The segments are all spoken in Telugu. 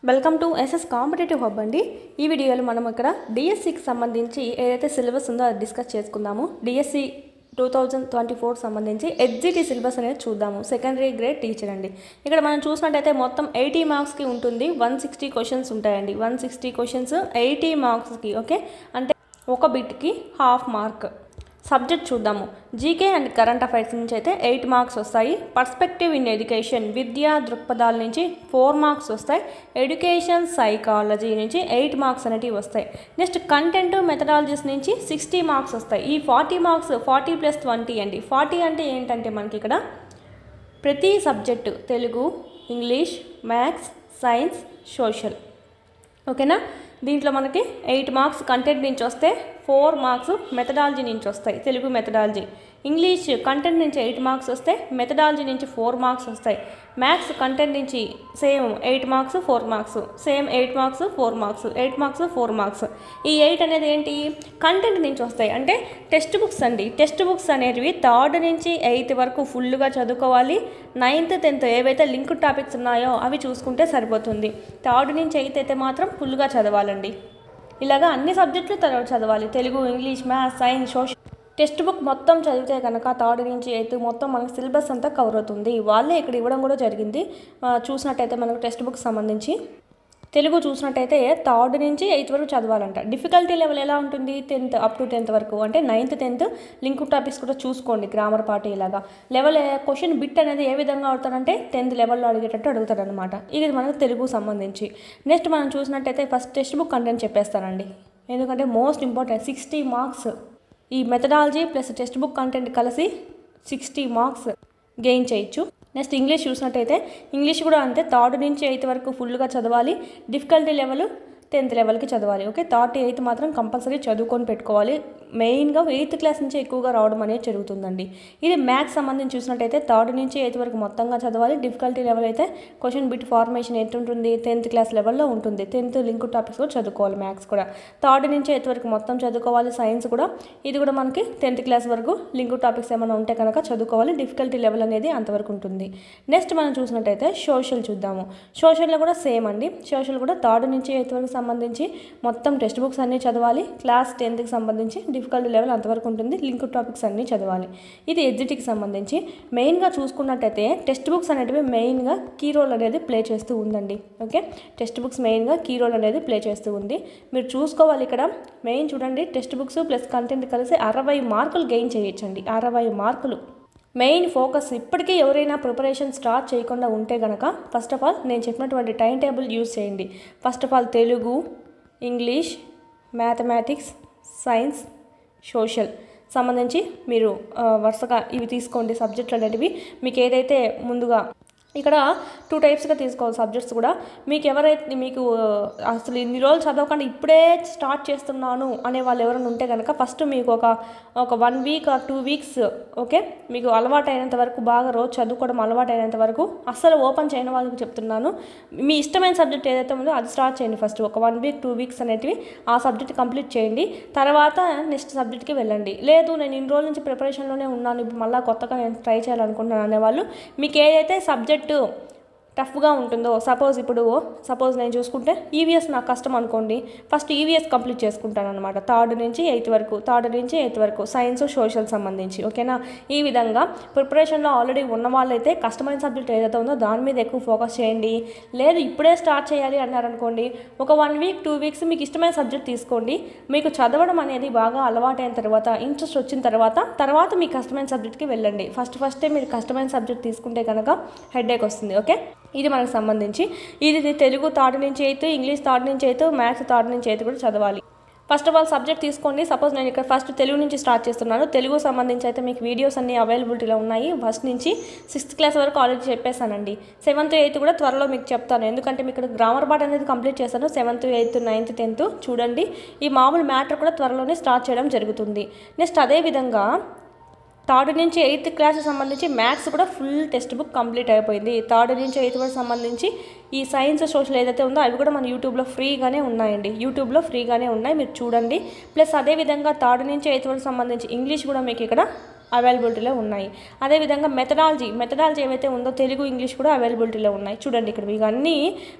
Welcome to SS competitive hub అండి. ఈ వీడియోలో మనం ఇక్కడ డిఎస్సికి సంబంధించి ఏదైతే సిలబస్ ఉందో అది డిస్కస్ చేసుకుందాము. డిఎస్సి 2024 సంబంధించి ఎస్జిటి సిలబస్ అనేది చూద్దాము. సెకండరీ గ్రేడ్ టీచర్ అండి. ఇక్కడ మనం చూసినట్టయితే మొత్తం 80 మార్క్స్కి ఉంటుంది. 160 క్వశ్చన్స్ ఉంటాయండి. 160 క్వశ్చన్స్ 80 మార్క్స్కి. ఓకే, అంటే ఒక బిట్కి హాఫ్ మార్క్. సబ్జెక్ట్ చూద్దాము. జీకే అండ్ కరెంట్ అఫైర్స్ నుంచి అయితే 8 మార్క్స్ వస్తాయి. పర్స్పెక్టివ్ ఇన్ ఎడ్యుకేషన్ విద్యా దృక్పథాల నుంచి 4 మార్క్స్ వస్తాయి. ఎడ్యుకేషన్ సైకాలజీ నుంచి 8 మార్క్స్ అనేటివి వస్తాయి. నెక్స్ట్ కంటెంట్ మెథడాలజీస్ నుంచి 60 మార్క్స్ వస్తాయి. ఈ 40 మార్క్స్ 40 + 20 అండి. 40 అంటే ఏంటంటే మనకి ఇక్కడ ప్రతి subject Telugu, English, maths, science, social. ఓకేనా, దీంట్లో మనకి 8 మార్క్స్ కంటెంట్ నుంచి వస్తే 4 మార్క్స్ మెథడాలజీ నుంచి వస్తాయి. తెలుగు మెథడాలజీ. ఇంగ్లీష్ కంటెంట్ నుంచి 8 మార్క్స్ వస్తే మెథడాలజీ నుంచి 4 మార్క్స్ వస్తాయి. మ్యాథ్స్ కంటెంట్ నుంచి same 8 marks 4 marks, same 8 marks 4 marks, 8 marks 4 marks. ఈ 8 అనేది ఏంటి, కంటెంట్ నుంచి వస్తాయి. అంటే టెక్స్ట్ బుక్స్ అండి. టెక్స్ట్ బుక్స్ అనేవి 3rd నుంచి 8th వరకు ఫుల్గా చదువుకోవాలి. 9th 10th ఏవైతే లింక్ టాపిక్స్ ఉన్నాయో అవి చూసుకుంటే సరిపోతుంది. 3rd నుంచి 8th అయితే మాత్రం ఫుల్గా చదవాలండి. ఇలాగా అన్ని సబ్జెక్టులు చదవాలి. Telugu, English, maths, science, social. Text book మొత్తం చదివితే కనుక 3rd నుంచి 8th మొత్తం మనకు సిలబస్ అంతా కవర్ అవుతుంది. వాళ్ళే ఇక్కడ ఇవ్వడం కూడా జరిగింది. చూసినట్టయితే మనకు టెక్స్ట్ బుక్ సంబంధించి తెలుగు చూసినట్టయితే 3rd నుంచి 8th వరకు చదవాలంట. డిఫికల్టీ లెవెల్ ఎలా ఉంటుంది, 10th అప్ టు 10th వరకు. అంటే 9th 10th లింక్ టాపిక్స్ కూడా చూసుకోండి. గ్రామర్ పార్ట్ ఇలాగా లెవెల్ క్వశ్చన్ బిట్ అనేది ఏ విధంగా అడుగుతారంటే 10th లెవెల్లో అడిగేటట్టు అడుగుతారనమాట. ఇది మనకు తెలుగు సంబంధించి. నెక్స్ట్ మనం చూసినట్టయితే ఫస్ట్ టెక్స్ట్ బుక్ కంటెంట్ చెప్పేస్తానండి, ఎందుకంటే మోస్ట్ ఇంపార్టెంట్. 60 మార్క్స్ ఈ methodology plus text book content కలిసి 60 మార్క్స్ గెయిన్ చేయొచ్చు. నెక్స్ట్ ఇంగ్లీష్ చూసినట్టయితే ఇంగ్లీష్ కూడా అంతే. 3rd నుంచి 8th వరకు ఫుల్గా చదవాలి. డిఫికల్టీ లెవెల్ 10th లెవెల్కి చదవాలి. ఓకే, 3rd to 8th మాత్రం కంపల్సరీ చదువుకొని పెట్టుకోవాలి. మెయిన్గా 8th క్లాస్ నుంచి ఎక్కువగా రావడం అనేది జరుగుతుందండి. ఇది మ్యాథ్స్ సంబంధించి చూసినట్టయితే 3rd నుంచి 8th వరకు మొత్తంగా చదవాలి. డిఫికల్టీ లెవెల్ అయితే క్వశ్చన్ బిట్ ఫార్మేషన్ ఎంత ఉంటుంది, 10th క్లాస్ లెవెల్లో ఉంటుంది. 10th లింక్ టాపిక్స్ కూడా చదువుకోవాలి. మ్యాథ్స్ కూడా 3rd నుంచి 8th వరకు మొత్తం చదువుకోవాలి. సైన్స్ కూడా ఇది కూడా మనకి 10th క్లాస్ వరకు లింక్ టాపిక్స్ ఏమైనా ఉంటే కనుక చదువుకోవాలి. డిఫికల్టీ లెవెల్ అనేది అంతవరకు ఉంటుంది. నెక్స్ట్ మనం చూసినట్టయితే సోషల్ చూద్దాము. సోషల్లో కూడా సేమ్ అండి. సోషల్ కూడా 3rd నుంచి 8th వరకు సంబంధించి మొత్తం టెక్స్ట్ బుక్స్ అన్నీ చదవాలి. క్లాస్ 10th సంబంధించి డిఫికల్టీ లెవెల్ అంతవరకు ఉంటుంది. లింక్ టాపిక్స్ అన్నీ చదవాలి. ఇది ఎస్జిటికి సంబంధించి. మెయిన్గా చూసుకున్నట్టయితే టెక్స్ట్ బుక్స్ అనేటివి మెయిన్గా కీ రోల్ అనేది ప్లే చేస్తూ ఉందండి. ఓకే, టెక్స్ట్ బుక్స్ మెయిన్గా కీ రోల్ అనేది ప్లే చేస్తూ ఉంది. మీరు చూసుకోవాలి. ఇక్కడ మెయిన్ చూడండి, టెక్స్ట్ బుక్స్ ప్లస్ కంటెంట్ కలిసి 60 మార్కులు గెయిన్ చేయొచ్చండి. 60 మార్కులు మెయిన్ ఫోకస్. ఇప్పటికీ ఎవరైనా ప్రిపరేషన్ స్టార్ట్ చేయకుండా ఉంటే కనుక ఫస్ట్ ఆఫ్ ఆల్ నేను చెప్పినటువంటి టైం టేబుల్ యూజ్ చేయండి. First of all Telugu, English, mathematics, science, social సంబంధించి మీరు వరుసగా ఇవి తీసుకోండి. సబ్జెక్టులు అనేటివి మీకు ఏదైతే ముందుగా ఇక్కడ 2 టైప్స్గా తీసుకోవాలి సబ్జెక్ట్స్ కూడా. మీకు ఎవరైతే మీకు అసలు ఇన్ని రోజులు చదవకుండా ఇప్పుడే స్టార్ట్ చేస్తున్నాను అనే వాళ్ళు ఎవరైనా ఉంటే కనుక ఫస్ట్ మీకు ఒక 1 వీక్ ఆర్ 2 వీక్స్ ఓకే, మీకు అలవాటు అయినంత వరకు, బాగా రోజు చదువుకోవడం అలవాటు అయినంత వరకు అస్సలు ఓపెన్ చేయని వాళ్ళకి చెప్తున్నాను. మీ ఇష్టమైన సబ్జెక్ట్ ఏదైతే ఉందో అది స్టార్ట్ చేయండి. ఫస్ట్ ఒక 1 వీక్ 2 వీక్స్ అనేటివి ఆ సబ్జెక్ట్ కంప్లీట్ చేయండి. తర్వాత నెక్స్ట్ సబ్జెక్ట్కి వెళ్ళండి. లేదు నేను ఇన్ని రోజుల నుంచి ప్రిపరేషన్లోనే ఉన్నాను, ఇప్పుడు మళ్ళీ కొత్తగా నేను ట్రై చేయాలనుకుంటున్నాను అనేవాళ్ళు మీకు ఏదైతే సబ్జెక్ట్ టఫ్గా ఉంటుందో, సపోజ్ నేను చూసుకుంటే ఈవీఎస్ నాకు కష్టం అనుకోండి, ఫస్ట్ ఈవీఎస్ కంప్లీట్ చేసుకుంటాను అనమాట. 3rd నుంచి 8th వరకు సైన్స్, సోషల్ సంబంధించి. ఓకేనా, ఈ విధంగా ప్రిపరేషన్లో ఆల్రెడీ ఉన్న వాళ్ళైతే కష్టమైన సబ్జెక్ట్ ఏదైతే ఉందో దాని మీద ఎక్కువ ఫోకస్ చేయండి. లేదు ఇప్పుడే స్టార్ట్ చేయాలి అన్నారనుకోండి, ఒక 1 వీక్ 2 వీక్స్ మీకు ఇష్టమైన సబ్జెక్ట్ తీసుకోండి. మీకు చదవడం అనేది బాగా అలవాటైన తర్వాత, ఇంట్రెస్ట్ వచ్చిన తర్వాత మీకు కష్టమైన సబ్జెక్ట్కి వెళ్ళండి. ఫస్టే మీరు కష్టమైన సబ్జెక్ట్ తీసుకుంటే కనుక హెడేక్ వస్తుంది. ఓకే, ఇది మనకు సంబంధించి. ఇది తెలుగు 3rd నుంచి 8th, ఇంగ్లీష్ 3rd నుంచి 8th, మ్యాథ్స్ 3rd నుంచి 8th కూడా చదవాలి. ఫస్ట్ ఆఫ్ ఆల్ సబ్జెక్ట్ తీసుకోండి. సపోజ్ నేను ఇక్కడ ఫస్ట్ తెలుగు నుంచి స్టార్ట్ చేస్తున్నాను. తెలుగు సంబంధించి అయితే మీకు వీడియోస్ అన్నీ అవైలబిలిటీలో ఉన్నాయి. ఫస్ట్ నుంచి 6th క్లాస్ వరకు ఆల్రెడీ చెప్పేశానండి. 7th 8th కూడా త్వరలో మీకు చెప్తాను, ఎందుకంటే మీకు ఇక్కడ గ్రామర్ పార్ట్ అనేది కంప్లీట్ చేస్తాను. 7th 8th 9th 10th చూడండి. ఈ మామూలు మ్యాటర్ కూడా త్వరలోనే స్టార్ట్ చేయడం జరుగుతుంది. నెక్స్ట్ అదేవిధంగా 3rd నుంచి 8th క్లాస్ సంబంధించి మ్యాథ్స్ కూడా ఫుల్ టెక్స్ట్ బుక్ కంప్లీట్ అయిపోయింది. 3rd నుంచి 8th వరకు సంబంధించి ఈ సైన్స్, సోషల్ ఏదైతే ఉందో అవి కూడా మన యూట్యూబ్లో ఫ్రీగానే ఉన్నాయండి. మీరు చూడండి. ప్లస్ అదేవిధంగా 3rd నుంచి 8th వరకు సంబంధించి ఇంగ్లీష్ కూడా మీకు ఇక్కడ అవైలబిలిటీలో ఉన్నాయి. అదేవిధంగా మెథడాలజీ ఏవైతే ఉందో తెలుగు ఇంగ్లీష్ కూడా అవైలబిలిటీలో ఉన్నాయి. చూడండి ఇక్కడ మీకు అన్నీ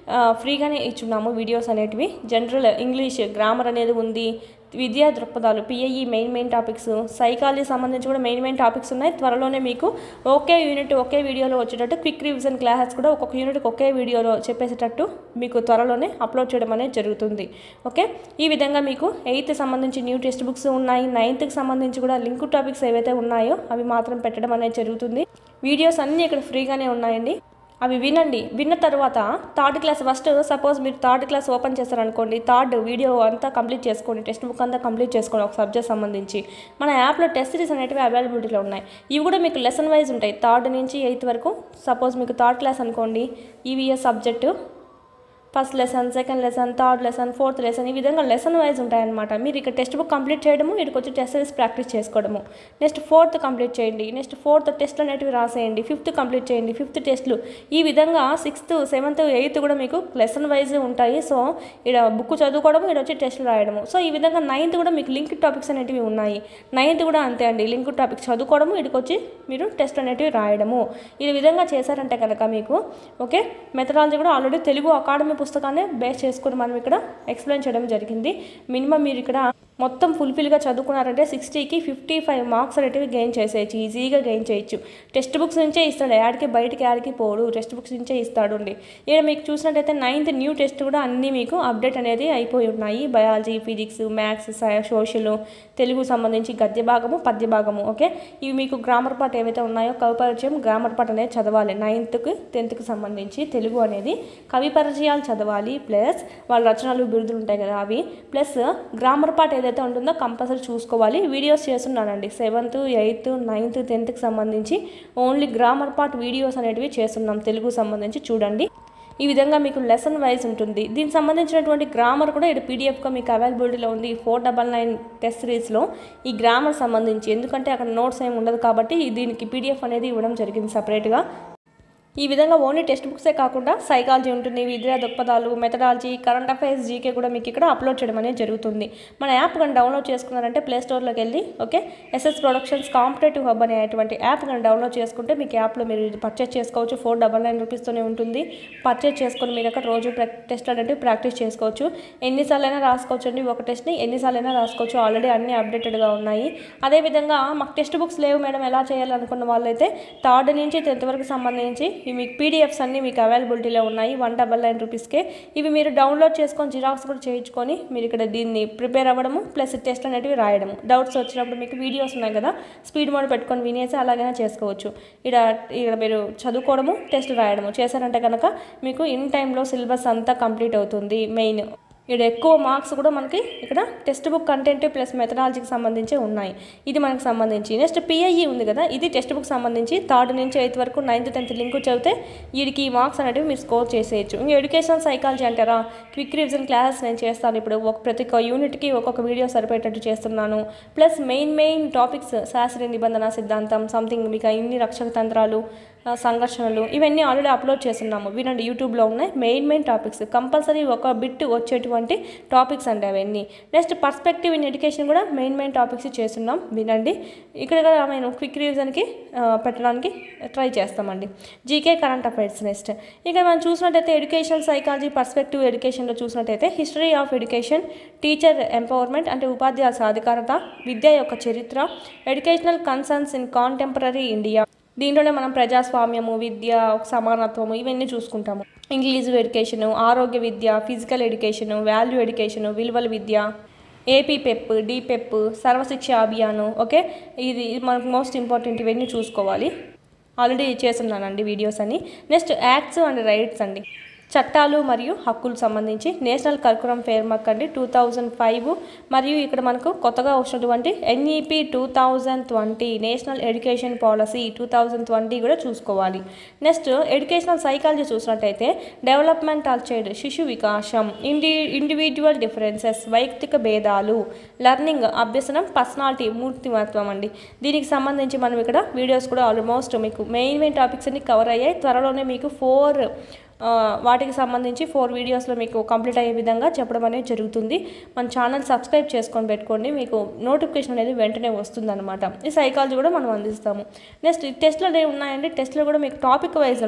ఫ్రీగానే ఇచ్చున్నాము వీడియోస్ అనేటివి. జనరల్ ఇంగ్లీష్ గ్రామర్ అనేది ఉంది, విద్యా దృక్పథాలు పిఐఈ మెయిన్ టాపిక్స్, సైకాలజీ సంబంధించి కూడా మెయిన్ టాపిక్స్ ఉన్నాయి. త్వరలోనే మీకు ఒకే యూనిట్ ఒకే వీడియోలో వచ్చేటట్టు క్విక్ రివిజన్ క్లాసెస్ కూడా ఒక్కొక్క యూనిట్కి ఒకే వీడియోలో చెప్పేసేటట్టు మీకు త్వరలోనే అప్లోడ్ చేయడం అనేది జరుగుతుంది. ఓకే, ఈ విధంగా మీకు 8th సంబంధించి న్యూ టెక్స్ట్ బుక్స్ ఉన్నాయి. 9th సంబంధించి కూడా లింక్ టాపిక్స్ ఏవైతే ఉన్నాయో అవి మాత్రం పెట్టడం అనేది జరుగుతుంది. వీడియోస్ అన్నీ ఇక్కడ ఫ్రీగానే ఉన్నాయండి. అవి వినండి. విన్న తర్వాత 3rd క్లాస్ ఫస్ట్ సపోజ్ మీరు 3rd క్లాస్ ఓపెన్ చేస్తారనుకోండి, 3rd వీడియో అంతా కంప్లీట్ చేసుకోండి, టెక్స్ట్ బుక్ అంతా కంప్లీట్ చేసుకోండి ఒక సబ్జెక్ట్ సంబంధించి. మన యాప్లో టెస్ట్ సిరీస్ అనేటివి అవైలబిలిటీలో ఉన్నాయి. ఇవి కూడా మీకు లెసన్ వైజ్ ఉంటాయి. 3rd నుంచి 8th వరకు. సపోజ్ మీకు 3rd క్లాస్ అనుకోండి, EVS subject first lesson, second lesson, 3rd lesson, 4th lesson, ఈ విధంగా లెసన్ వైజ్ ఉంటాయన్నమాట. మీరు ఇక్కడ టెక్స్ట్ బుక్ కంప్లీట్ చేయడము, ఇక్కడికి వచ్చి టెస్ట్ సిరీస్ ప్రాక్టీస్ చేసుకోవడము. నెక్స్ట్ 4th కంప్లీట్ చేయండి, నెక్స్ట్ 4th టెస్ట్లు అనేటివి రాసేయండి, 5th కంప్లీట్ చేయండి, 5th టెస్ట్లు. ఈ విధంగా 6th, 7th, 8th కూడా మీకు లెసన్ వైజ్ ఉంటాయి. సో ఇక్కడ బుక్ చదువుకోవడము, ఇక్కడ వచ్చి టెస్ట్లు రాయడము. సో ఈ విధంగా 9th కూడా మీకు లింక్ టాపిక్స్ అనేటివి ఉన్నాయి. 9th కూడా అంతే అండి, లింక్ టాపిక్స్ చదువుకోవడము, ఇక్కడికి వచ్చి మీరు టెస్ట్ అనేటివి రాయడము. ఈ విధంగా చేశారంటే కనుక మీకు ఓకే. మెథడాలజీ కూడా ఆల్రెడీ తెలుగు అకాడమీ పుస్తకాన్ని బేస్ చేసుకుని మనం ఇక్కడ ఎక్స్ప్లెయిన్ చేయడం జరిగింది. మినిమం మీరు ఇక్కడ మొత్తం ఫుల్ఫిల్గా చదువుకున్నారంటే 60కి 55 మార్క్స్ అనేటివి గెయిన్ చేసేయచ్చు, ఈజీగా గెయిన్ చేయొచ్చు. టెక్స్ట్ బుక్స్ నుంచే ఇస్తాడు, బయటికి యాడికి పోడు, టెక్స్ట్ బుక్స్ నుంచే ఇస్తాడు అండి. ఇక్కడ మీకు చూసినట్టయితే 9th న్యూ టెస్ట్ కూడా అన్నీ మీకు అప్డేట్ అనేది అయిపోయి ఉన్నాయి. Biology, physics, maths, social, Telugu సంబంధించి గద్య భాగము, పద్య భాగము. ఓకే, ఇవి మీకు గ్రామర్ పార్ట్ ఏవైతే ఉన్నాయో కవి పరిచయం, గ్రామర్ పార్ట్ అనేది చదవాలి. 9th, 10th సంబంధించి తెలుగు అనేది కవి పరిచయాలు చదవాలి, ప్లస్ వాళ్ళ రచనలు, బిరుదులు ఉంటాయి కదా అవి, ప్లస్ గ్రామర్ పార్ట్ ఏదైతే ఉంటుందో కంపల్సరీ చూసుకోవాలి. వీడియోస్ చేస్తున్నానండి 7th, 8th, 9th, 10th సంబంధించి ఓన్లీ గ్రామర్ పార్ట్ వీడియోస్ అనేటివి చేస్తున్నాం తెలుగు సంబంధించి. చూడండి ఈ విధంగా మీకు లెసన్ వైజ్ ఉంటుంది. దీనికి సంబంధించినటువంటి గ్రామర్ కూడా ఇక్కడ పీడిఎఫ్గా మీకు అవైలబిలిటీలో ఉంది. 499 టెస్ట్ సిరీస్లో ఈ గ్రామర్ సంబంధించి, ఎందుకంటే అక్కడ నోట్స్ ఏమి ఉండదు కాబట్టి దీనికి పీడిఎఫ్ అనేది ఇవ్వడం జరిగింది సపరేట్గా. ఈ విధంగా ఓన్లీ టెక్స్ట్ బుక్సే కాకుండా సైకాలజీ ఉంటుంది, విద్యా దృక్పథాలు, మెథడాలజీ, కరెంట్ అఫైర్స్, జీకే కూడా మీకు ఇక్కడ అప్లోడ్ చేయడం అనేది జరుగుతుంది. మన యాప్ కానీ డౌన్లోడ్ చేసుకున్నారంటే ప్లే స్టోర్లోకి వెళ్ళి okay SS productions competitive hub అనేటువంటి యాప్ కానీ డౌన్లోడ్ చేసుకుంటే మీకు యాప్లో మీరు ఇది పర్చేస్ చేసుకోవచ్చు. 499 రూపీస్తోనే ఉంటుంది. పర్చేస్ చేసుకొని మీరు అక్కడ రోజు టెస్ట్ అనేవి ప్రాక్టీస్ చేసుకోవచ్చు. ఎన్నిసార్లైనా రాసుకోవచ్చు అండి, ఒక టెస్ట్ని ఎన్నిసార్లైనా రాసుకోవచ్చు. ఆల్రెడీ అన్నీ అప్డేటెడ్గా ఉన్నాయి. అదేవిధంగా మాకు టెక్స్ట్ బుక్స్ లేవు మేడం ఎలా చేయాలనుకున్న వాళ్ళైతే 3rd నుంచి 10th వరకు సంబంధించి మీకు పీడిఎఫ్స్ అన్నీ మీకు అవైలబిలిటీలో ఉన్నాయి 199 రూపీస్కే. ఇవి మీరు డౌన్లోడ్ చేసుకొని జిరాక్స్ కూడా చేయించుకొని మీరు ఇక్కడ దీన్ని ప్రిపేర్ అవ్వడము, ప్లస్ టెస్ట్ అనేటివి రాయడము. డౌట్స్ వచ్చినప్పుడు మీకు వీడియోస్ ఉన్నాయి కదా, స్పీడ్ మోడ్ పెట్టుకొని వినేసి అలాగైనా చేసుకోవచ్చు. ఇక్కడ మీరు చదువుకోవడము, టెస్ట్ రాయడము చేశారంటే కనుక మీకు ఇన్ టైంలో సిలబస్ అంతా కంప్లీట్ అవుతుంది. మెయిన్ ఇక్కడ ఎక్కువ మార్క్స్ కూడా మనకి ఇక్కడ టెక్స్ట్ బుక్ కంటెంట్ ప్లస్ మెథడాలజీకి సంబంధించి ఉన్నాయి. ఇది మనకు సంబంధించి. నెక్స్ట్ పిఐఈ ఉంది కదా, ఇది టెక్స్ట్ బుక్ సంబంధించి 3rd నుంచి 8th వరకు 9th, 10th లింక్ చదివితే వీడికి ఈ మార్క్స్ అనేవి మీరు స్కోర్ చేసేయచ్చు. ఇంకా ఎడ్యుకేషనల్ సైకాలజీ అంటారా, క్విక్ రివిజన్ క్లాసెస్ నేను చేస్తాను. ఇప్పుడు ప్రతి ఒక్క యూనిట్కి ఒక్కొక్క వీడియో సరిపోయేటట్టు చేస్తున్నాను. ప్లస్ మెయిన్ టాపిక్స్ శాస్త్రీయ నిబంధన సిద్ధాంతం సంథింగ్, మీకు ఇన్ని రక్షక తంత్రాలు, సంఘర్షణలు, ఇవన్నీ ఆల్రెడీ అప్లోడ్ చేస్తున్నాము. వినండి, యూట్యూబ్లో ఉన్నాయి మెయిన్ టాపిక్స్. కంపల్సరీ ఒక బిట్ వచ్చేటువంటి టాపిక్స్ అండి అవన్నీ. నెక్స్ట్ పర్స్పెక్టివ్ ఇన్ ఎడ్యుకేషన్ కూడా మెయిన్ టాపిక్స్ చేస్తున్నాం. వినండి, ఇక్కడ నేను క్విక్ రివిజన్కి పెట్టడానికి ట్రై చేస్తామండి. GK, current affairs. నెక్స్ట్ ఇక మనం చూసినట్టయితే ఎడ్యుకేషనల్ సైకాలజీ పర్స్పెక్టివ్ ఎడ్యుకేషన్లో చూసినట్టయితే history of education, teacher empowerment అంటే ఉపాధ్యాయ సాధికారత, విద్య యొక్క చరిత్ర, educational concerns in contemporary India. దీంట్లోనే మనం ప్రజాస్వామ్యము, విద్య, సమానత్వము ఇవన్నీ చూసుకుంటాము. ఇంగ్లీష్ ఎడ్యుకేషను, ఆరోగ్య విద్య, ఫిజికల్ ఎడ్యుకేషను, వాల్యూ ఎడ్యుకేషను, విలువల విద్య, AP PEP, DPEP, Sarvashiksha Abhiyan. Okay, ఇది మనకు మోస్ట్ ఇంపార్టెంట్. ఇవన్నీ చూసుకోవాలి. ఆల్రెడీ చేస్తున్నానండి వీడియోస్ అని. నెక్స్ట్ యాక్ట్స్ అండ్ రైట్స్ అండి, చట్టాలు మరియు హక్కులు సంబంధించి నేషనల్ కరికులం ఫ్రేమ్వర్క్ అండి 2005. మరియు ఇక్కడ మనకు కొత్తగా వచ్చినటువంటి NEP 2020 నేషనల్ ఎడ్యుకేషన్ పాలసీ 2020 కూడా చూసుకోవాలి. నెక్స్ట్ ఎడ్యుకేషనల్ సైకాలజీ చూసినట్టయితే డెవలప్మెంట్ ఆఫ్ చైల్డ్, శిశు వికాసం, ఇండివిజువల్ డిఫరెన్సెస్ వైయక్తిక భేదాలు, లెర్నింగ్ అభ్యసనం, పర్సనాలిటీ మూర్తిమత్వం అండి. దీనికి సంబంధించి మనం ఇక్కడ వీడియోస్ కూడా ఆల్మోస్ట్ మీకు మెయిన్ టాపిక్స్ అన్ని కవర్ అయ్యాయి. త్వరలోనే మీకు 4 వాటికి సంబంధించి 4 వీడియోస్లో మీకు కంప్లీట్ అయ్యే విధంగా చెప్పడం అనేది జరుగుతుంది. మన ఛానల్ సబ్స్క్రైబ్ చేసుకొని పెట్టుకోండి, మీకు నోటిఫికేషన్ అనేది వెంటనే వస్తుందన్నమాట. ఈ సైకాలజీ కూడా మనం అందిస్తాము. నెక్స్ట్ టెస్ట్లో ఉన్నాయండి. టెస్ట్లో కూడా మీకు టాపిక్ వైజ్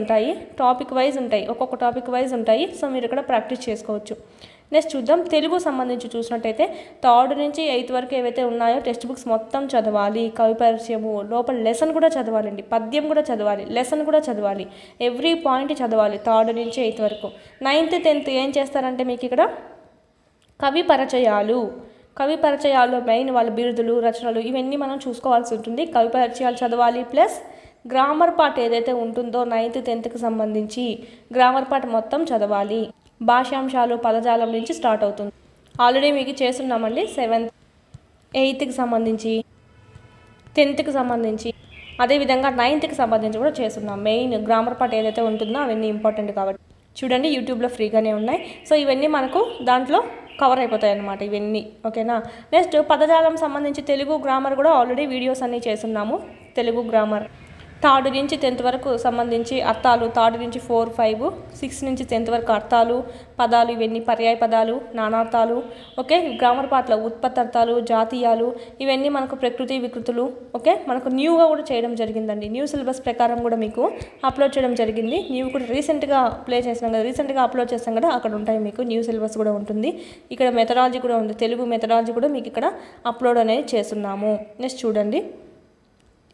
ఉంటాయి, ఒక్కొక్క టాపిక్ వైజ్ ఉంటాయి. సో మీరు ఇక్కడ ప్రాక్టీస్ చేసుకోవచ్చు. నెక్స్ట్ చూద్దాం. తెలుగు సంబంధించి చూసినట్టయితే 3rd నుంచి 8th వరకు ఏవైతే ఉన్నాయో టెక్స్ట్ బుక్స్ మొత్తం చదవాలి. కవి పరిచయము లోపల లెసన్ కూడా చదవాలండి, పద్యం కూడా చదవాలి, లెసన్ కూడా చదవాలి, ఎవ్రీ పాయింట్ చదవాలి 3rd నుంచి 8th వరకు. 9th 10th ఏం చేస్తారంటే మీకు ఇక్కడ కవి పరిచయాలు మెయిన్ వాళ్ళ బిరుదులు, రచనలు ఇవన్నీ మనం చూసుకోవాల్సి ఉంటుంది. కవి పరిచయాలు చదవాలి, ప్లస్ గ్రామర్ పార్ట్ ఏదైతే ఉంటుందో 9th 10thకి సంబంధించి గ్రామర్ పార్ట్ మొత్తం చదవాలి. భాషాంశాలు పదజాలం నుంచి స్టార్ట్ అవుతుంది. ఆల్రెడీ మీకు చేస్తున్నామండి 7th 8thకి సంబంధించి, 10thకి సంబంధించి, అదేవిధంగా 9thకి సంబంధించి కూడా చేస్తున్నాం. మెయిన్ గ్రామర్ పార్ట్ ఏదైతే ఉంటుందో అవన్నీ ఇంపార్టెంట్ కాబట్టి చూడండి, యూట్యూబ్లో ఫ్రీగానే ఉన్నాయి. సో ఇవన్నీ మనకు దాంట్లో కవర్ అయిపోతాయి అన్నమాట ఇవన్నీ. ఓకేనా. నెక్స్ట్ పదజాలం సంబంధించి తెలుగు గ్రామర్ కూడా ఆల్రెడీ వీడియోస్ అన్నీ చేస్తున్నాము. తెలుగు గ్రామర్ 3rd నుంచి 10th వరకు సంబంధించి అర్థాలు, 3rd నుంచి 4, 5, 6 నుంచి 10th వరకు అర్థాలు, పదాలు, ఇవన్నీ పర్యాయ పదాలు, నానార్థాలు. ఓకే. గ్రామర్ పార్ట్లో ఉత్పత్తార్థాలు, జాతీయాలు, ఇవన్నీ మనకు ప్రకృతి వికృతులు. ఓకే. మనకు న్యూగా కూడా చేయడం జరిగిందండి. న్యూ సిలబస్ ప్రకారం కూడా మీకు అప్లోడ్ చేయడం జరిగింది. న్యూ కూడా రీసెంట్గా అప్లోడ్ చేస్తాం కదా, అక్కడ ఉంటాయి మీకు న్యూ సిలబస్ కూడా ఉంటుంది. ఇక్కడ మెథడాలజీ కూడా ఉంది, తెలుగు మెథడాలజీ కూడా మీకు ఇక్కడ అప్లోడ్ అనేది చేస్తున్నాము. నెక్స్ట్ చూడండి,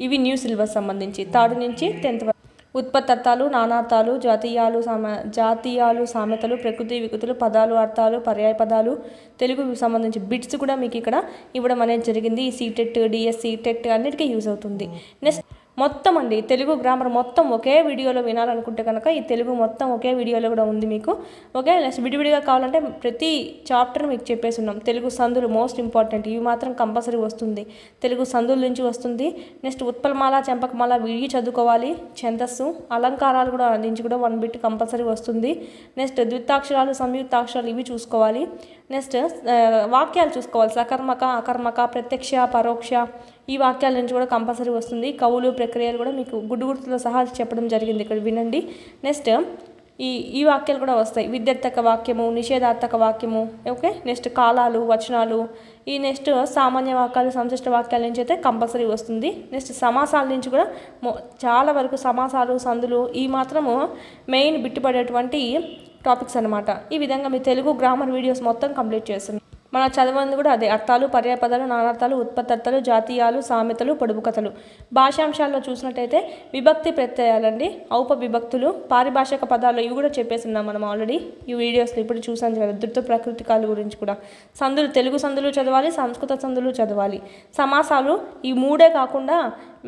ఇవి న్యూ సిలబస్ సంబంధించి 3rd నుంచి 10th వరకు ఉత్పత్తార్థాలు, నానార్థాలు, జాతీయాలు, సామెతలు, ప్రకృతి వికృతులు, పదాలు, అర్థాలు, పర్యాయ పదాలు, తెలుగుకి సంబంధించి బిట్స్ కూడా మీకు ఇక్కడ ఇవ్వడం అనేది జరిగింది. ఈ సీటెట్, డిఎస్సి, టెట్ అన్నిటికీ యూజ్ అవుతుంది. నెక్స్ట్ మొత్తం అండి తెలుగు గ్రామర్ మొత్తం ఒకే వీడియోలో వినాలనుకుంటే కనుక ఈ తెలుగు మొత్తం ఒకే వీడియోలో కూడా ఉంది మీకు. ఓకే. నెక్స్ట్ విడివిడిగా కావాలంటే ప్రతి చాప్టర్ మీకు చెప్పేస్తున్నాం. తెలుగు సందులు మోస్ట్ ఇంపార్టెంట్, ఇవి మాత్రం కంపల్సరీ వస్తుంది. తెలుగు సందుల నుంచి వస్తుంది. నెక్స్ట్ ఉత్పలమాల, చెంపకమాల ఇవి చదువుకోవాలి. ఛందస్సు, అలంకారాలు కూడా నుంచి కూడా 1 బిట్ కంపల్సరీ వస్తుంది. నెక్స్ట్ ద్వితాక్షరాలు, సంయుక్తాక్షరాలు ఇవి చూసుకోవాలి. నెక్స్ట్ వాక్యాలు చూసుకోవాలి. సకర్మక, అకర్మక, ప్రత్యక్ష, పరోక్ష ఈ వాక్యాల నుంచి కూడా కంపల్సరీ వస్తుంది. కవులు, ప్రక్రియలు కూడా మీకు గుర్తుతో సహా చెప్పడం జరిగింది, ఇక్కడ వినండి. నెక్స్ట్ ఈ వాక్యాలు కూడా వస్తాయి. విద్యార్థక వాక్యము, నిషేధార్థక వాక్యము. ఓకే. నెక్స్ట్ కాలాలు, వచనాలు, ఈ నెక్స్ట్ సామాన్య వాక్యాలు, సంశిష్ట వాక్యాల నుంచి అయితే కంపల్సరీ వస్తుంది. నెక్స్ట్ సమాసాల నుంచి కూడా చాలా వరకు సమాసాలు, సందులు ఈ మాత్రము మెయిన్ బిట్టుపడేటువంటి టాపిక్స్ అనమాట. ఈ విధంగా మీ తెలుగు గ్రామర్ వీడియోస్ మొత్తం కంప్లీట్ చేస్తుంది. మన చదవంది కూడా అదే. అర్థాలు, పర్యాయ పదాలు, నానార్థాలు, ఉత్పత్తార్థాలు, జాతీయాలు, సామెతలు, పొడుపు కథలు. భాషాంశాల్లో చూసినట్టయితే విభక్తి ప్రత్యయాలండి, ఔపవిభక్తులు, పారిభాషిక పదాలు ఇవి కూడా చెప్పేస్తున్నాం మనం ఆల్రెడీ ఈ వీడియోస్లో. ఇప్పుడు చూసాను కదా ధృత ప్రకృతికాల గురించి కూడా. సందులు, తెలుగు సందులు చదవాలి, సంస్కృత సందులు చదవాలి. సమాసాలు ఈ 3 కాకుండా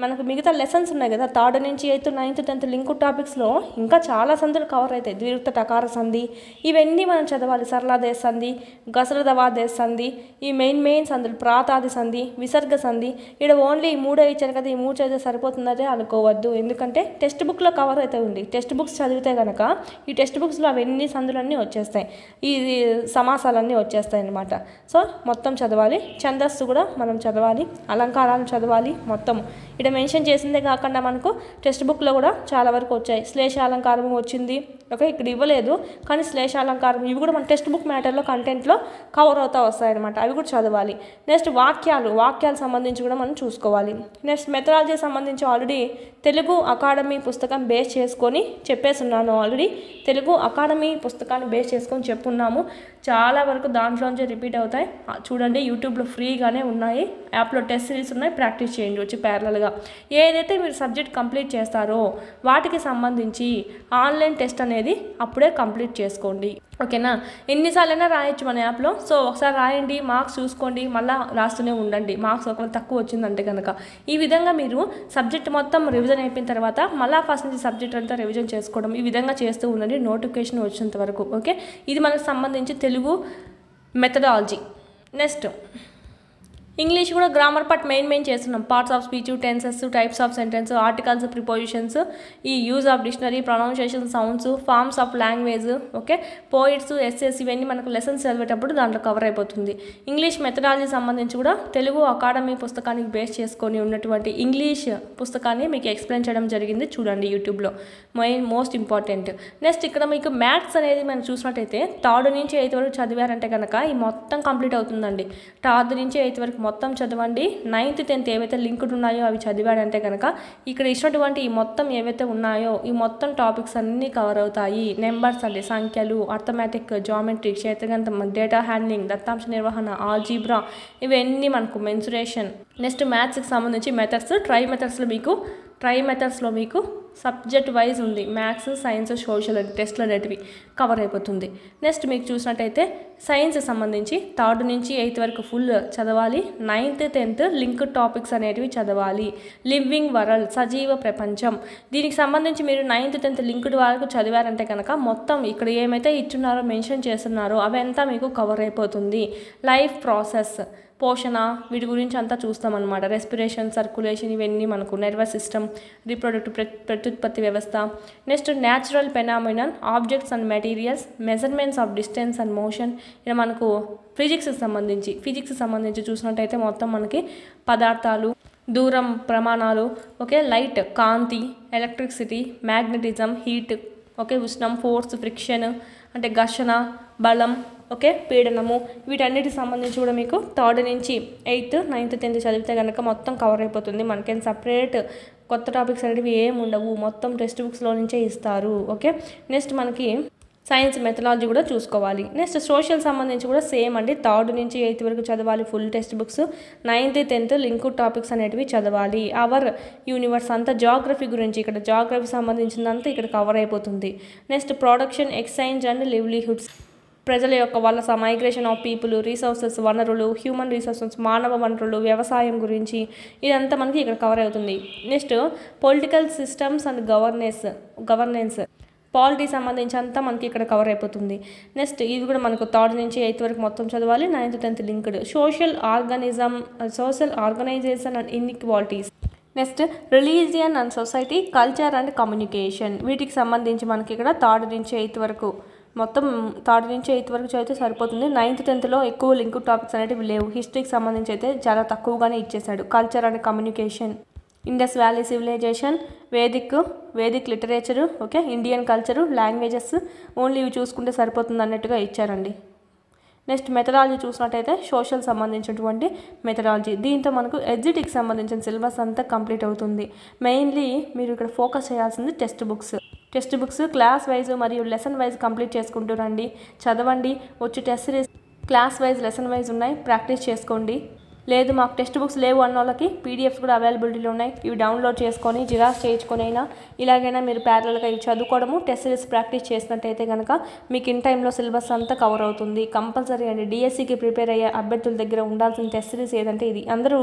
మనకు మిగతా లెసన్స్ ఉన్నాయి కదా 3rd నుంచి 8th, 9th, 10th లింక్ టాపిక్స్లో ఇంకా చాలా సందులు కవర్ అవుతాయి. ద్విరుక్త టకార సంధి ఇవన్నీ మనం చదవాలి. సరళాదేశ సంధి, గసరదవాదేశ సంధి, ఈ మెయిన్ సందులు, ప్రాతాది సంధి, విసర్గ సంధి. ఇక్కడ ఓన్లీ ఈ 3 ఇచ్చారు కదా, ఈ 3 చదివితే సరిపోతుందంటే అనుకోవద్దు. ఎందుకంటే టెక్స్ట్ బుక్లో కవర్ అయితే ఉంది. టెక్స్ట్ బుక్స్ చదివితే కనుక ఈ టెక్స్ట్ బుక్స్లో అవన్నీ సందులన్నీ వచ్చేస్తాయి, ఈ సమాసాలన్నీ వచ్చేస్తాయి అన్నమాట. సో మొత్తం చదవాలి. ఛందస్సు కూడా మనం చదవాలి, అలంకారాలు చదవాలి. మొత్తం ఇక్కడ మెన్షన్ చేసిందే కాకుండా మనకు టెక్స్ట్ బుక్లో కూడా చాలా వరకు వచ్చాయి. శ్లేషాలంకారం వచ్చింది. ఓకే. ఇక్కడ ఇవ్వలేదు కానీ శ్లేషాలంకారం ఇవి కూడా మన టెక్స్ట్ బుక్ మ్యాటర్లో కంటెంట్లో కవర్ అవుతా వస్తాయన్నమాట, అవి కూడా చదవాలి. నెక్స్ట్ వాక్యాలు సంబంధించి కూడా మనం చూసుకోవాలి. నెక్స్ట్ మెథడాలజీ సంబంధించి ఆల్రెడీ తెలుగు అకాడమీ పుస్తకం బేస్ చేసుకొని చెప్పేస్తున్నాను. ఆల్రెడీ తెలుగు అకాడమీ పుస్తకాన్ని బేస్ చేసుకొని చెప్పున్నాము. చాలా వరకు దాంట్లోంచి రిపీట్ అవుతాయి. చూడండి, యూట్యూబ్లో ఫ్రీగానే ఉన్నాయి. యాప్లో టెస్ట్ సిరీస్ ఉన్నాయి, ప్రాక్టీస్ చేయండి వచ్చి ప్యారలల్గా. ఏదైతే మీరు సబ్జెక్ట్ కంప్లీట్ చేస్తారో వాటికి సంబంధించి ఆన్లైన్ టెస్ట్ అనేది అప్పుడే కంప్లీట్ చేసుకోండి. ఓకేనా. ఎన్నిసార్లైనా రాయొచ్చు మన యాప్లో. సో ఒకసారి రాయండి, మార్క్స్ చూసుకోండి, మళ్ళీ రాస్తూనే ఉండండి. మార్క్స్ ఒకవేళ తక్కువ వచ్చిందంటే కనుక ఈ విధంగా మీరు సబ్జెక్ట్ మొత్తం రివిజన్ అయిపోయిన తర్వాత మళ్ళీ ఫస్ట్ నుంచి సబ్జెక్ట్ అంతా రివిజన్ చేసుకోవడం ఈ విధంగా చేస్తూ ఉండండి నోటిఫికేషన్ వచ్చేంత వరకు. ఓకే. ఇది మనకు సంబంధించి తెలుగు మెథడాలజీ. నెక్స్ట్ ఇంగ్లీష్ కూడా గ్రామర్ పార్ట్ మెయిన్ చేస్తున్నాం. Parts of speech, tenses, types of sentence, articles, prepositions, ఈ use of dictionary, pronunciation, sounds, forms of language, okay, poets, SS, ఇవన్నీ మనకు లెసన్స్ చదివేటప్పుడు దాంట్లో కవర్ అయిపోతుంది. ఇంగ్లీష్ మెథడాలజీ సంబంధించి కూడా తెలుగు అకాడమీ పుస్తకానికి బేస్ చేసుకొని ఉన్నటువంటి ఇంగ్లీష్ పుస్తకాన్ని మీకు ఎక్స్ప్లెయిన్ చేయడం జరిగింది, చూడండి యూట్యూబ్లో. Most important. నెక్స్ట్ ఇక్కడ మీకు మ్యాథ్స్ అనేది మనం చూసినట్టయితే 3rd నుంచి 8th వరకు చదివారంటే కనుక ఈ మొత్తం కంప్లీట్ అవుతుందండి. 3rd నుంచి 8th వరకు మొత్తం చదవండి. 9th 10th ఏవైతే లింక్డ్ ఉన్నాయో అవి చదివాడంటే కనుక ఇక్కడ ఇచ్చినటువంటి ఈ మొత్తం ఏవైతే ఉన్నాయో ఈ మొత్తం టాపిక్స్ అన్నీ కవర్ అవుతాయి. నెంబర్స్ అండి, సంఖ్యలు, అర్థమెటిక్, జామెట్రీ, క్షేత్రగణితం, డేటా హ్యాండ్లింగ్, దత్తాంశ నిర్వహణ, ఆల్జీబ్రా, ఇవన్నీ మనకు మెన్సురేషన్. నెక్స్ట్ మ్యాథ్స్కి సంబంధించి మెథడ్స్, ట్రై మెథడ్స్లో మీకు సబ్జెక్ట్ వైజ్ ఉంది. మ్యాథ్స్, సైన్స్, సోషల్ టెస్ట్లు అనేటివి కవర్ అయిపోతుంది. నెక్స్ట్ మీకు చూసినట్టయితే సైన్స్ సంబంధించి 3rd నుంచి 8th వరకు ఫుల్ చదవాలి. 9th 10th లింక్ టాపిక్స్ అనేటివి చదవాలి. లివింగ్ వరల్డ్, సజీవ ప్రపంచం, దీనికి సంబంధించి మీరు 9th 10th లింక్డ్ వరకు చదివారంటే కనుక మొత్తం ఇక్కడ ఏమైతే ఇచ్చున్నారో మెన్షన్ చేస్తున్నారో అవంతా మీకు కవర్ అయిపోతుంది. లైఫ్ ప్రాసెస్, పోషణ, వీటి గురించి అంతా చూస్తామన్నమాట. రెస్పిరేషన్, సర్క్యులేషన్, ఇవన్నీ మనకు నర్వస్ సిస్టమ్, రీప్రొడక్టివ్ ప్రత్యుత్పత్తి వ్యవస్థ. Next natural phenomenon, objects and materials, measurements of distance and motion. ఇలా మనకు ఫిజిక్స్ సంబంధించి చూసినట్టయితే మొత్తం మనకి పదార్థాలు, దూరం, ప్రమాణాలు, ఓకే, లైట్, కాంతి, ఎలక్ట్రిసిటీ, మ్యాగ్నెటిజం, హీట్, ఓకే, ఉష్ణం, ఫోర్స్, ఫ్రిక్షన్ అంటే ఘర్షణ, బలం, ఓకే, పీడనము, వీటన్నిటికి సంబంధించి కూడా మీకు 3rd నుంచి 8th 9th 10th చదివితే కనుక మొత్తం కవర్ అయిపోతుంది. మనకేం సపరేట్ కొత్త టాపిక్స్ అనేవి ఏమి ఉండవు, మొత్తం టెక్స్ట్ బుక్స్లో నుంచే ఇస్తారు. ఓకే, నెక్స్ట్ మనకి సైన్స్ మెథడాలజీ కూడా చూసుకోవాలి. నెక్స్ట్ సోషల్ సంబంధించి కూడా సేమ్ అండి. 3rd నుంచి 8th వరకు చదవాలి full text books. 9th 10th link topics అనేటివి చదవాలి. అవర్ యూనివర్స్ అంతా జాగ్రఫీ గురించి, ఇక్కడ జాగ్రఫీ సంబంధించిందంతా ఇక్కడ కవర్ అయిపోతుంది. నెక్స్ట్ ప్రొడక్షన్, ఎక్స్చేంజ్ అండ్ లివ్లీహుడ్స్, ప్రజల యొక్క వలస, మైగ్రేషన్ ఆఫ్ పీపుల్, రీసోర్సెస్, వనరులు, హ్యూమన్ రీసోర్సెస్, మానవ వనరులు, వ్యవసాయం గురించి ఇదంతా మనకి ఇక్కడ కవర్ అవుతుంది. Next political systems and governance, polity సంబంధించి అంతా మనకి ఇక్కడ కవర్ అయిపోతుంది. నెక్స్ట్ ఇది కూడా మనకు 3rd నుంచి 8th వరకు మొత్తం చదవాలి. 9th 10th linked. Social organisation and inequalities. Next religion and society, culture and communication, వీటికి సంబంధించి మనకి ఇక్కడ 3rd నుంచి 8th వరకు మొత్తం 3rd నుంచి 8th వరకు చదివితే సరిపోతుంది. 9th 10thలో ఎక్కువ లింక్ టాపిక్స్ అనేటివి లేవు. హిస్టరీకి సంబంధించి అయితే చాలా తక్కువగానే ఇచ్చేసాడు. Culture and communication, Indus valley civilisation, Vedic literature, okay, Indian culture, languages, only ఇవి చూసుకుంటే సరిపోతుంది అన్నట్టుగా ఇచ్చారండి. నెక్స్ట్ మెథడాలజీ చూసినట్టయితే సోషల్ సంబంధించినటువంటి మెథడాలజీ, దీంతో మనకు ఎడ్జిటికి సంబంధించిన సిలబస్ అంతా కంప్లీట్ అవుతుంది. మెయిన్లీ మీరు ఇక్కడ ఫోకస్ చేయాల్సింది టెక్స్ట్ బుక్స్ క్లాస్ వైజ్ మరియు లెసన్ వైజ్ కంప్లీట్ చేసుకుంటూ రండి, చదవండి. వచ్చి test series class wise, lesson wise ఉన్నాయి, ప్రాక్టీస్ చేసుకోండి. లేదు మాకు టెక్స్ట్ బుక్స్ లేవు అన్న వాళ్ళకి పీడిఎఫ్స్ కూడా అవైలబిలిటీలో ఉన్నాయి. ఇవి డౌన్లోడ్ చేసుకొని జిరాక్స్ చేయించుకొని అయినా ఇలాగైనా మీరు ప్యారల్గా ఇవి చదువుకోవడము, టెస్ట్ సిరీస్ ప్రాక్టీస్ చేసినట్టయితే కనుక మీకు ఇన్ టైంలో సిలబస్ అంతా కవర్ అవుతుంది. కంపల్సరీ అండి. డిఎస్సికి ప్రిపేర్ అయ్యే అభ్యర్థుల దగ్గర ఉండాల్సిన టెస్ట్ సిరీస్ ఏదంటే ఇది. అందరూ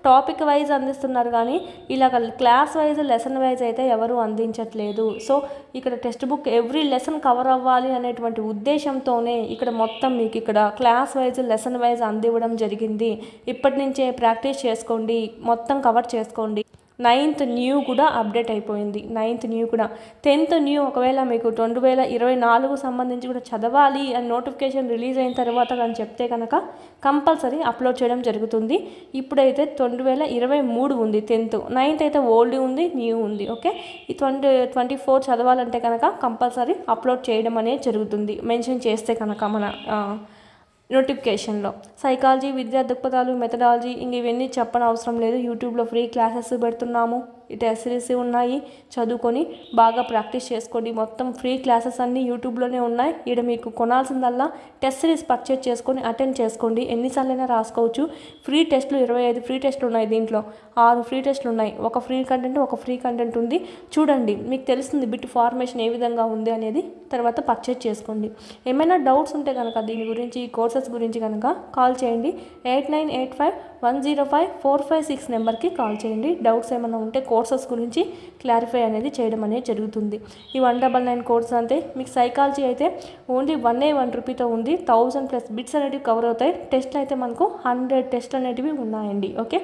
టాపిక్ వైజ్ అందిస్తున్నారు కానీ ఇలాగ క్లాస్ వైజ్, లెసన్ వైజ్ అయితే ఎవరు అందించట్లేదు. సో ఇక్కడ text book every lesson cover అవ్వాలి అనేటువంటి ఉద్దేశంతోనే ఇక్కడ మొత్తం మీకు ఇక్కడ క్లాస్ వైజ్, లెసన్ వైజ్ అందివ్వడం జరిగింది. ఇప్పటి నుంచే ప్రాక్టీస్ చేసుకోండి, మొత్తం కవర్ చేసుకోండి. 9th న్యూ కూడా అప్డేట్ అయిపోయింది. 9th న్యూ కూడా 10th న్యూ ఒకవేళ మీకు 2024 సంబంధించి కూడా చదవాలి అని నోటిఫికేషన్ రిలీజ్ అయిన తర్వాత కానీ చెప్తే కనుక కంపల్సరీ అప్లోడ్ చేయడం జరుగుతుంది. ఇప్పుడైతే 2023 ఉంది 10th, 9th అయితే ఓల్డ్ ఉంది, న్యూ ఉంది. ఓకే, ఈ 2024 చదవాలంటే కనుక కంపల్సరీ అప్లోడ్ చేయడం అనేది జరుగుతుంది, మెన్షన్ చేస్తే కనుక మన నోటిఫికేషన్లో. సైకాలజీ, విద్యా దృక్పథాలు, మెథడాలజీ ఇంక ఇవన్నీ చెప్పని అవసరం లేదు. యూట్యూబ్లో ఫ్రీ క్లాసెస్ పెడుతున్నాము. ఈ టెస్ట్ సిరీస్ ఉన్నాయి, చదువుకొని బాగా ప్రాక్టీస్ చేసుకోండి. మొత్తం ఫ్రీ క్లాసెస్ అన్నీ యూట్యూబ్లోనే ఉన్నాయి. ఇక్కడ మీకు కొనాల్సిందల్లా టెస్ట్ సిరీస్ పర్చేజ్ చేసుకొని అటెండ్ చేసుకోండి. ఎన్నిసార్లైనా రాసుకోవచ్చు. ఫ్రీ టెస్ట్లు 25 ఫ్రీ టెస్ట్లు ఉన్నాయి. దీంట్లో 6 ఫ్రీ టెస్ట్లు ఉన్నాయి. ఒక ఫ్రీ కంటెంట్ ఉంది. చూడండి, మీకు తెలుస్తుంది బిట్ ఫార్మేషన్ ఏ విధంగా ఉంది అనేది. తర్వాత పర్చేజ్ చేసుకోండి. ఏమైనా డౌట్స్ ఉంటే కనుక దీని గురించి, కోర్సెస్ గురించి కనుక కాల్ చేయండి. 8985 105-456 నెంబర్కి కాల్ చేయండి. డౌట్స్ ఏమైనా ఉంటే కోర్సెస్ గురించి క్లారిఫై అనేది చేయడం అనేది జరుగుతుంది. ఈ 199 కోర్స్ అంటే మీకు సైకాలజీ అయితే ఓన్లీ 1 రూపీతో ఉంది. 1000+ బిట్స్ అనేటివి కవర్ అవుతాయి. టెస్ట్లు అయితే మనకు 100 టెస్ట్లు అనేటివి ఉన్నాయండి. ఓకే,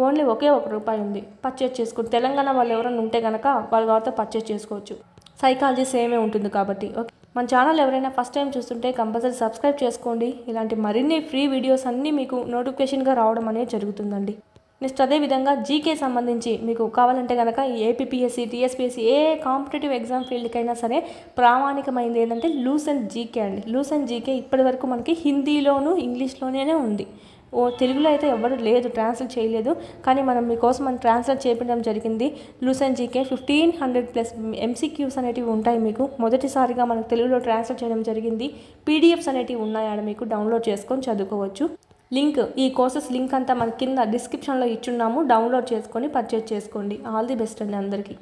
ఓన్లీ ఒకే ₹1 ఉంది. పర్చేజ్ చేసుకోండి. తెలంగాణ వాళ్ళు ఎవరైనా ఉంటే కనుక వాళ్ళ వారితో పర్చేజ్ చేసుకోవచ్చు. సైకాలజీ సేమే ఉంటుంది కాబట్టి. ఓకే, మన ఛానల్ ఎవరైనా ఫస్ట్ టైం చూస్తుంటే కంపల్సరీ సబ్స్క్రైబ్ చేసుకోండి. ఇలాంటి మరిన్ని ఫ్రీ వీడియోస్ అన్నీ మీకు నోటిఫికేషన్గా రావడం అనేది జరుగుతుందండి. నెక్స్ట్ అదేవిధంగా జీకే సంబంధించి మీకు కావాలంటే కనుక ఈ ఏపీపీఎస్సీ, టీఎస్పీఎస్సీ ఏ కాంపిటేటివ్ ఎగ్జామ్ ఫీల్డ్కైనా సరే ప్రామాణికమైంది ఏంటంటే లూసెంట్ జీకే అండి. లూసెంట్ జీకే ఇప్పటి వరకు మనకి హిందీలోను ఇంగ్లీష్లోనే ఉంది. తెలుగులో అయితే ఎవరు లేదు, ట్రాన్స్లేట్ చేయలేదు. కానీ మనం మీకోసం మనం ట్రాన్స్లేట్ చేయించడం జరిగింది. లూసెంట్ జీకే 1500+ MCQs అనేటివి ఉంటాయి. మీకు మొదటిసారిగా మనకు తెలుగులో ట్రాన్స్లేట్ చేయడం జరిగింది. PDFs అనేటివి ఉన్నాయి, ఆడ మీకు డౌన్లోడ్ చేసుకొని చదువుకోవచ్చు. లింక్, ఈ కోర్సెస్ లింక్ అంతా మన కింద డిస్క్రిప్షన్లో ఇచ్చున్నాము. డౌన్లోడ్ చేసుకొని పర్చేజ్ చేసుకోండి. ఆల్ ది బెస్ట్ అండి అందరికీ.